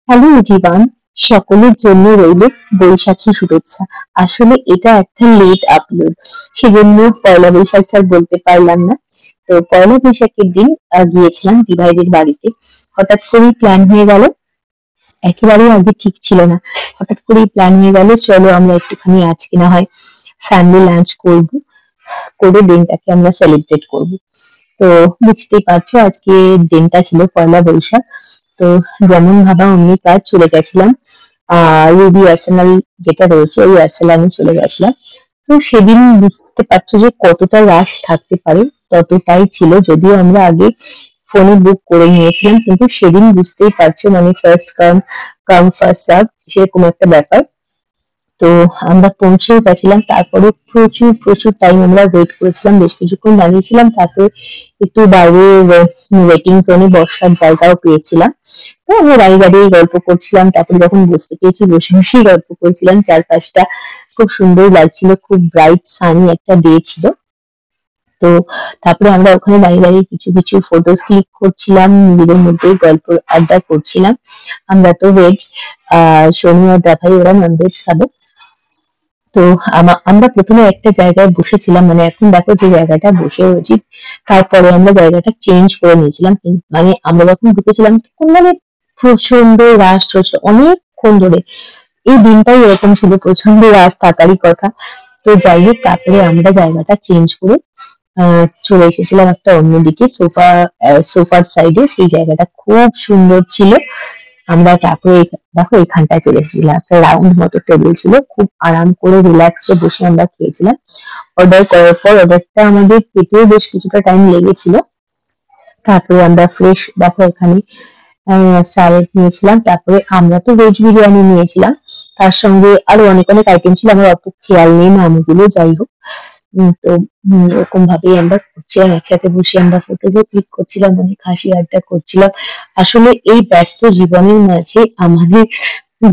Hello everyone, সকলের জন্য রইল বৈশাখী শুভেচ্ছা। আসলে এটা একটা লেট আপলোড, সেজন্য পয়লা বৈশাখটা আর বলতে পারলাম না। তো পয়লা বৈশাখের দিন গিয়েছিলাম দিভাইদের বাড়িতে। হঠাৎ করেই প্ল্যান হয়ে গেল, একেবারেই আগে ঠিক ছিল না। হঠাৎ করেই প্ল্যান হয়ে গেল, চলো আমরা একটুখানি আজকে না হয় ফ্যামিলি লাঞ্চ করব, করে দিনটাকে আমরা সেলিব্রেট করব। তো বুঝতেই পারছো আজকে দিনটা ছিল পয়লা বৈশাখ। তো যেমন ভাবা অমনি কাজ, চলে গেছিলাম রুবি আর্সেনাল যেটা রয়েছে ওই আর্সেনালে চলে গেছিলাম। তো সেদিন বুঝতে পারছো যে কতটা রাশ থাকতে পারে, ততটাই ছিল। যদিও আমরা আগে ফোনে বুক করে নিয়েছিলাম, কিন্তু সেদিন বুঝতেই পারছো মানে first come come first serve সেরকম একটা ব্যাপার। তো আমরা পৌঁছেও গেছিলাম, তারপরে প্রচুর প্রচুর টাইম আমরা ওয়েট করেছিলাম, বেশ কিছুক্ষণ দাঁড়িয়েছিলাম, তারপরে একটু বাইরে ওয়েটিং জোনে বসার জায়গাও পেয়েছিলাম। তো আমরা দাঁড়িয়ে দাঁড়িয়ে গল্প করছিলাম, তারপরে যখন বসতে পেরেছি বসে বসেই গল্প করছিলাম। চারপাশটা খুব সুন্দর লাগছিল, খুব ব্রাইট সানি একটা ডে ছিল। তো তারপরে আমরা ওখানে দাঁড়িয়ে দাঁড়িয়ে কিছু কিছু ফটোস ক্লিক করছিলাম, নিজেদের মধ্যে গল্প আড্ডা করছিলাম। আমরা তো ভেজ, সোনু আর দাভাই ওরা ননভেজ খাবে। তো আমরা প্রথমে একটা জায়গায় বসেছিলাম, মানে এখন দেখো যে জায়গাটা বসে রয়েছি, তারপরে আমরা জায়গাটা চেঞ্জ করে নিয়েছিলাম। মানে আমরা যখন ঢুকেছিলাম তখন মানে প্রচন্ড রাশ চলছে অনেকক্ষণ ধরে। এই দিনটাই এরকম ছিল, প্রচন্ড রাশ থাকারই কথা। তো যাই হোক, তারপরে আমরা জায়গাটা চেঞ্জ করে চলে এসেছিলাম একটা অন্যদিকে, সোফার সাইডে। সেই জায়গাটা খুব সুন্দর ছিল। আমরা তারপরে দেখো এখানটায় চলে এসেছিলাম, একটা রাউন্ড মতো টেবিল ছিল, খুব আরাম করে রিল্যাক্সে বসে আমরা খেয়েছিলাম। অর্ডার করার পর অর্ডারটা আমাদের পেতেও বেশ কিছুটা টাইম লেগেছিল। তারপরে আমরা ফ্রেশ দেখো এখানে স্যালাড নিয়েছিলাম, তারপরে আমরা তো ভেজ বিরিয়ানি নিয়েছিলাম, তার সঙ্গে আরো অনেক অনেক আইটেম ছিল, আমার অত খেয়াল নেই নামগুলো। যাই হোক, তো এরকম ভাবেই আমরা করছিলাম, একসাথে বসে আমরা ফটোজও ক্লিক করছিলাম, অনেক হাসি আড্ডা করছিলাম। আসলে এই ব্যস্ত জীবনের মাঝে আমাদের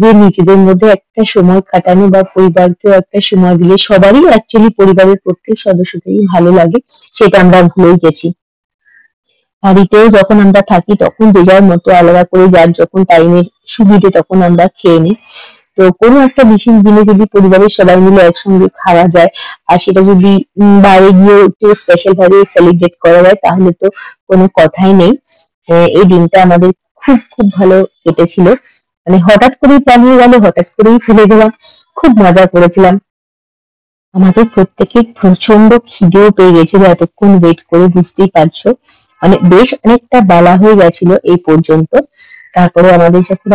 যে নিজেদের মধ্যে একটা সময় কাটানো বা পরিবারকেও একটা সময় দিলে, সবারই অ্যাকচুয়ালি পরিবারের প্রত্যেক সদস্যদেরই ভালো লাগে, সেটা আমরা ভুলেই গেছি। বাড়িতেও যখন আমরা থাকি তখন যে যার মতো আলাদা করে যার যখন টাইমের সুবিধে তখন আমরা খেয়ে নিই। তো কোনো একটা বিশেষ দিনে যদি পরিবারের সবাই মিলে একসঙ্গে খাওয়া যায়, আর সেটা যদি বাইরে গিয়ে একটু স্পেশাল ভাবে সেলিব্রেট করা যায়, তাহলে তো কোনো কথাই নেই। এই দিনটা আমাদের খুব খুব ভালো কেটেছিল। মানে হঠাৎ করেই প্ল্যান হয়ে গেল, হঠাৎ করেই চলে গেলাম, খুব মজা করেছিলাম। আমাদের প্রত্যেকের প্রচন্ড খিদেও পেয়ে গেছিল এতক্ষণ ওয়েট করে, বুঝতেই পারছো। মানে বেশ অনেকটা বেলা হয়ে গেছিল এই পর্যন্ত। তারপরে আমাদের যখন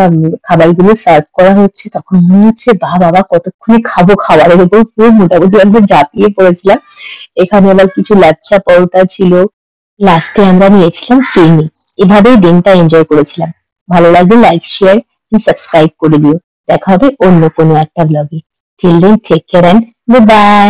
খাবারগুলো সার্ভ করা হচ্ছে, তখন মনে হচ্ছে বাবা কতক্ষণে খাবো, খাবারের উপর পুরো মোটামুটি আমরা ঝাঁপিয়ে পড়েছিলাম। এখানে আবার কিছু লাচ্ছা পরোটা ছিল, লাস্টে আমরা নিয়েছিলাম চিনি। এভাবেই দিনটা এনজয় করেছিলাম। ভালো লাগলে লাইক, শেয়ার, সাবস্ক্রাইব করে দিও। দেখা হবে অন্য কোনো একটা ব্লগে। Till then take care and by.